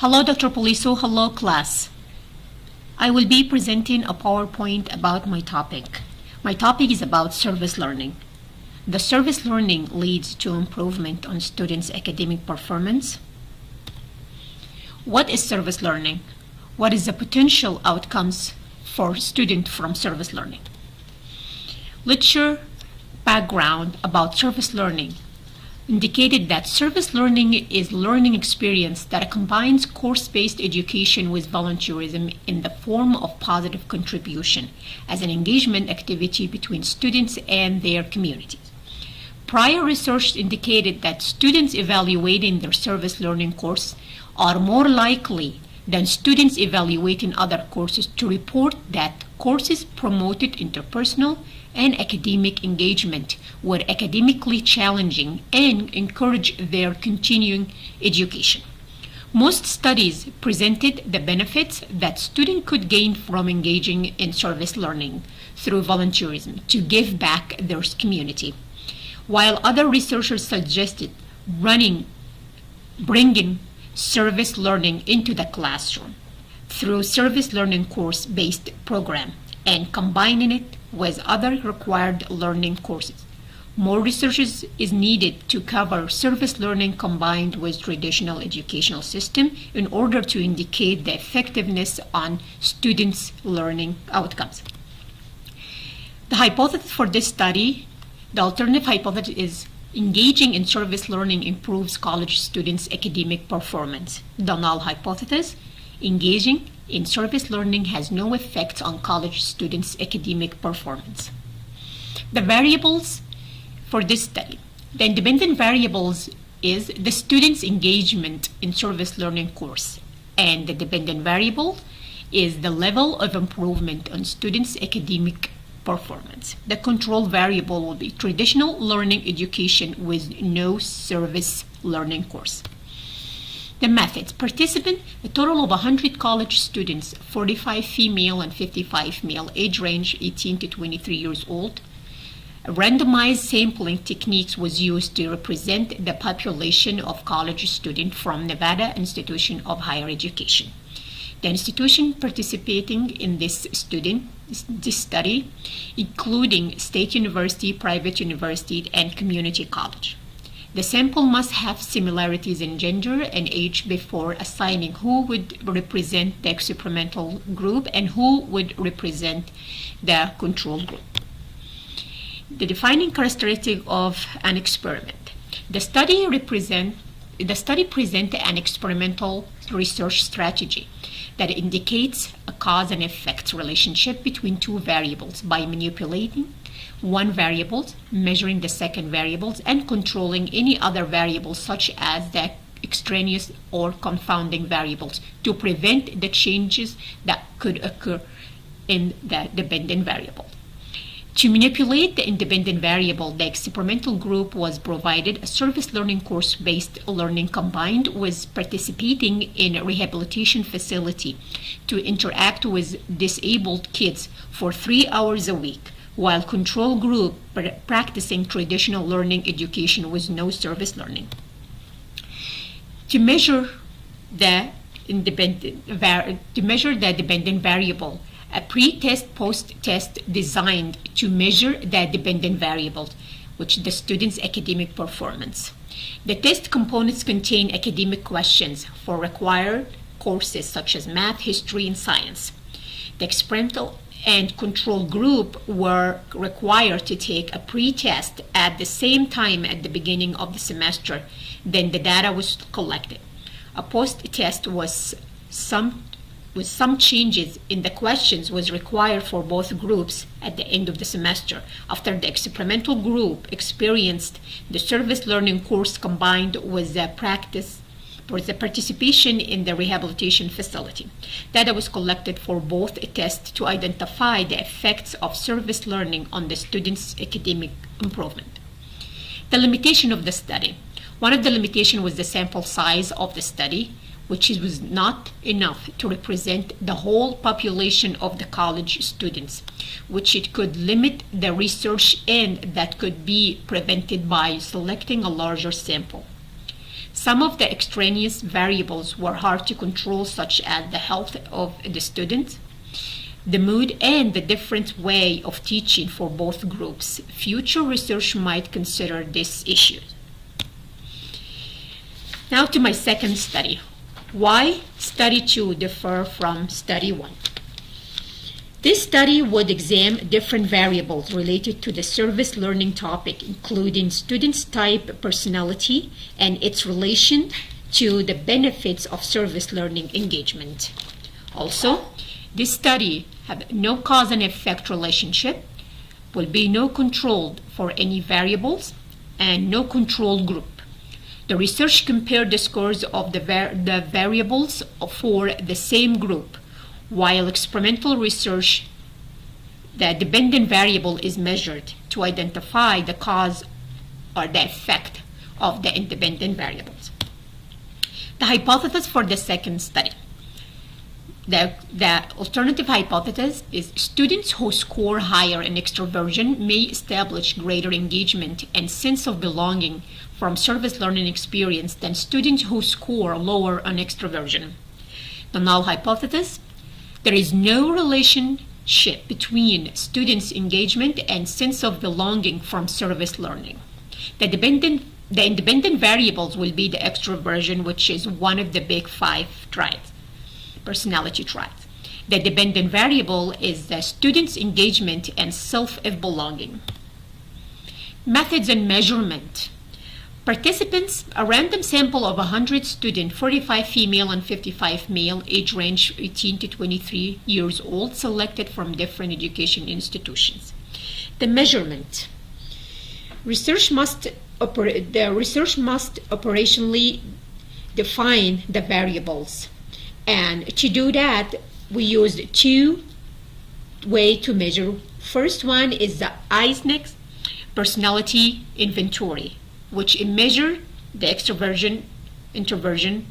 Hello, Dr. Poliso. Hello, class. I will be presenting a PowerPoint about my topic. My topic is about service learning. The service learning leads to improvement on students' academic performance. What is service learning? What is the potential outcomes for students from service learning? Literature background about service learning indicated that service learning is learning experience that combines course-based education with volunteerism in the form of positive contribution as an engagement activity between students and their communities. Prior research indicated that students evaluating their service learning course are more likely than students evaluating other courses to report that courses promoted interpersonal and academic engagement were academically challenging and encourage their continuing education. Most studies presented the benefits that students could gain from engaging in service learning through volunteerism to give back their community, while other researchers suggested bringing service learning into the classroom through service learning course-based program and combining it with other required learning courses. More research is needed to cover service learning combined with traditional educational system in order to indicate the effectiveness on students' learning outcomes. The hypothesis for this study, the alternative hypothesis is engaging in service learning improves college students' academic performance. The null hypothesis, engaging in service learning has no effect on college students' academic performance. The variables for this study. The independent variables is the student's engagement in service learning course, and the dependent variable is the level of improvement on students' academic performance. The control variable will be traditional learning education with no service learning course. The methods. Participant, a total of 100 college students, 45 female and 55 male, age range 18 to 23 years old. A randomized sampling techniques was used to represent the population of college students from Nevada Institution of Higher Education. The institution participating in this study, including state university, private university, and community college. The sample must have similarities in gender and age before assigning who would represent the experimental group and who would represent the control group. The defining characteristic of an experiment. The study presented an experimental research strategy that indicates a cause and effect relationship between two variables by manipulating one variable, measuring the second variables, and controlling any other variables such as the extraneous or confounding variables to prevent the changes that could occur in the dependent variable. To manipulate the independent variable, the experimental group was provided a service learning course-based learning combined with participating in a rehabilitation facility to interact with disabled kids for 3 hours a week, while control group practicing traditional learning education with no service learning. To measure the dependent variable, a pre-test, post-test designed to measure the dependent variables, which the student's academic performance. The test components contain academic questions for required courses such as math, history, and science. The experimental and control group were required to take a pre-test at the same time at the beginning of the semester. Then the data was collected. A post-test with some changes in the questions was required for both groups at the end of the semester after the experimental group experienced the service learning course combined with the participation in the rehabilitation facility. Data was collected for both tests to identify the effects of service learning on the students' academic improvement. The limitation of the study. One of the limitations was the sample size of the study, which was not enough to represent the whole population of the college students, which it could limit the research and that could be prevented by selecting a larger sample. Some of the extraneous variables were hard to control, such as the health of the student, the mood, and the different way of teaching for both groups. Future research might consider this issue. Now to my second study. Why Study 2 differ from Study 1? This study would examine different variables related to the service learning topic, including students' type, personality, and its relation to the benefits of service learning engagement. Also, this study have no cause and effect relationship, will be no control for any variables, and no control group. The research compared the scores of the variables for the same group, while experimental research, the dependent variable is measured to identify the cause or the effect of the independent variables. The hypothesis for the second study. The alternative hypothesis is students who score higher in extroversion may establish greater engagement and sense of belonging from service learning experience than students who score lower on extroversion. The null hypothesis. There is no relationship between students' engagement and sense of belonging from service learning. The independent variables will be the extroversion, which is one of the big 5 traits, personality traits. The dependent variable is the student's engagement and self of belonging. Methods and measurement. Participants, a random sample of 100 students, 45 female and 55 male, age range 18 to 23 years old, selected from different education institutions. The measurement. The research must operationally define the variables. And to do that, we used 2 ways to measure. First one is the Eysenck personality inventory, which measures the extroversion, introversion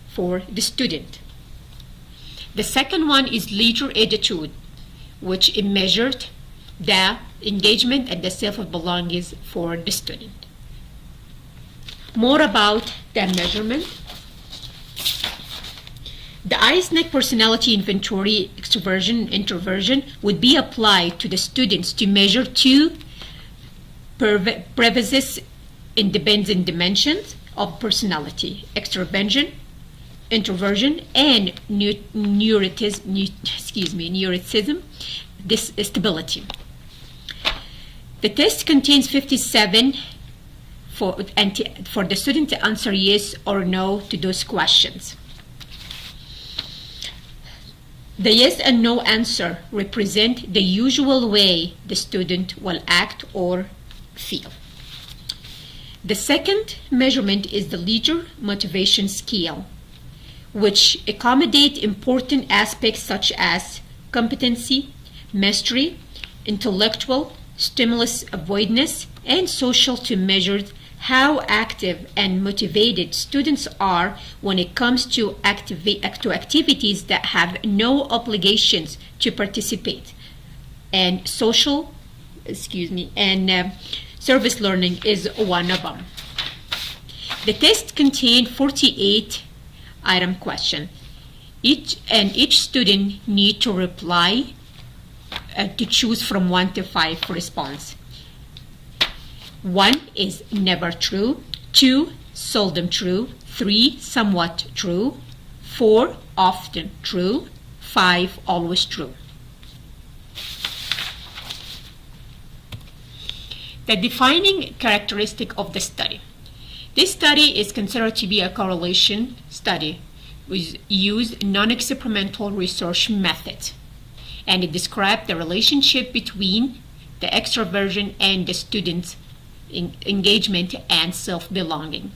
for the student. The second one is leisure attitude, which measured the engagement and the self of belonging for the student. More about the measurement. The Eysenck personality inventory, extroversion and introversion, would be applied to the students to measure 2 previous independent dimensions of personality: extroversion, introversion, and neuroticism, this stability. The test contains 57 for the student to answer yes or no to those questions. The yes and no answer represent the usual way the student will act or feel. The second measurement is the leisure motivation scale, which accommodates important aspects such as competency, mastery, intellectual, stimulus avoidance, and social, to measure how active and motivated students are when it comes to activities that have no obligations to participate. And service learning is one of them. The test contained 48 item question. Each student need to reply to choose from 1 to 5 for response. 1 is never true, 2 seldom true, 3 somewhat true, 4 often true, 5 always true. The defining characteristic of the study. This study is considered to be a correlation study with used non-experimental research method, and it described the relationship between the extroversion and the student's engagement and self-belonging.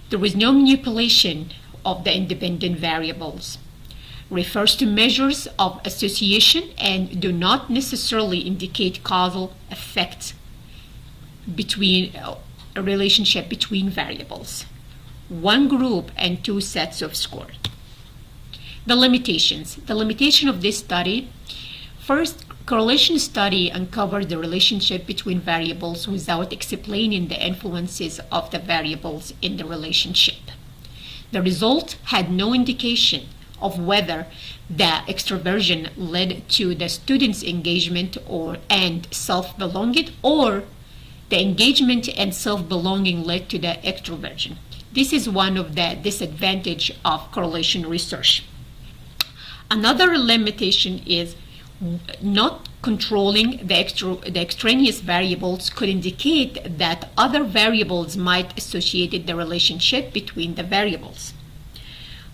There was no manipulation of the independent variables. Refers to measures of association and do not necessarily indicate causal effects between a relationship between variables. 1 group and 2 sets of scores. The limitations. The limitation of this study. First, Correlation study uncovered the relationship between variables without explaining the influences of the variables in the relationship. The result had no indication of whether the extroversion led to the student's engagement and self-belonging, or the engagement and self-belonging led to the extroversion. This is one of the disadvantages of correlation research. Another limitation is not controlling the extraneous variables could indicate that other variables might associate the relationship between the variables.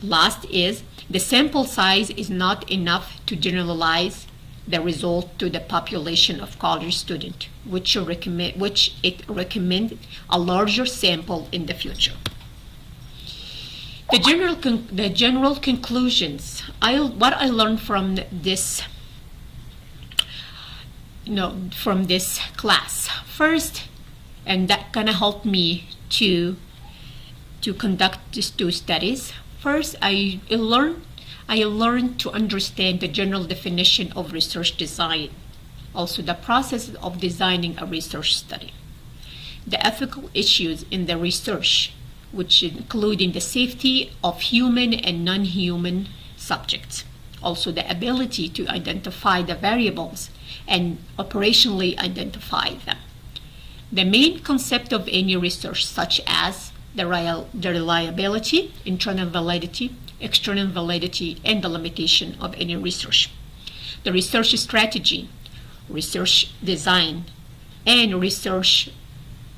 Last is the sample size is not enough to generalize the result to the population of college students, which it recommends a larger sample in the future. The general conclusions. What I learned from this class. First, and that kind of helped me to conduct these two studies. First, I learned to understand the general definition of research design, also the process of designing a research study, the ethical issues in the research, which including the safety of human and non-human subjects, also the ability to identify the variables and operationally identify them. The main concept of any research, such as the reliability, internal validity, external validity, and the limitation of any research. The research strategy, research design, and research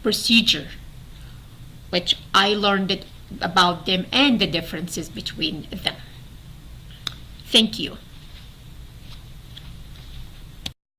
procedure, which I learned about them and the differences between them. Thank you.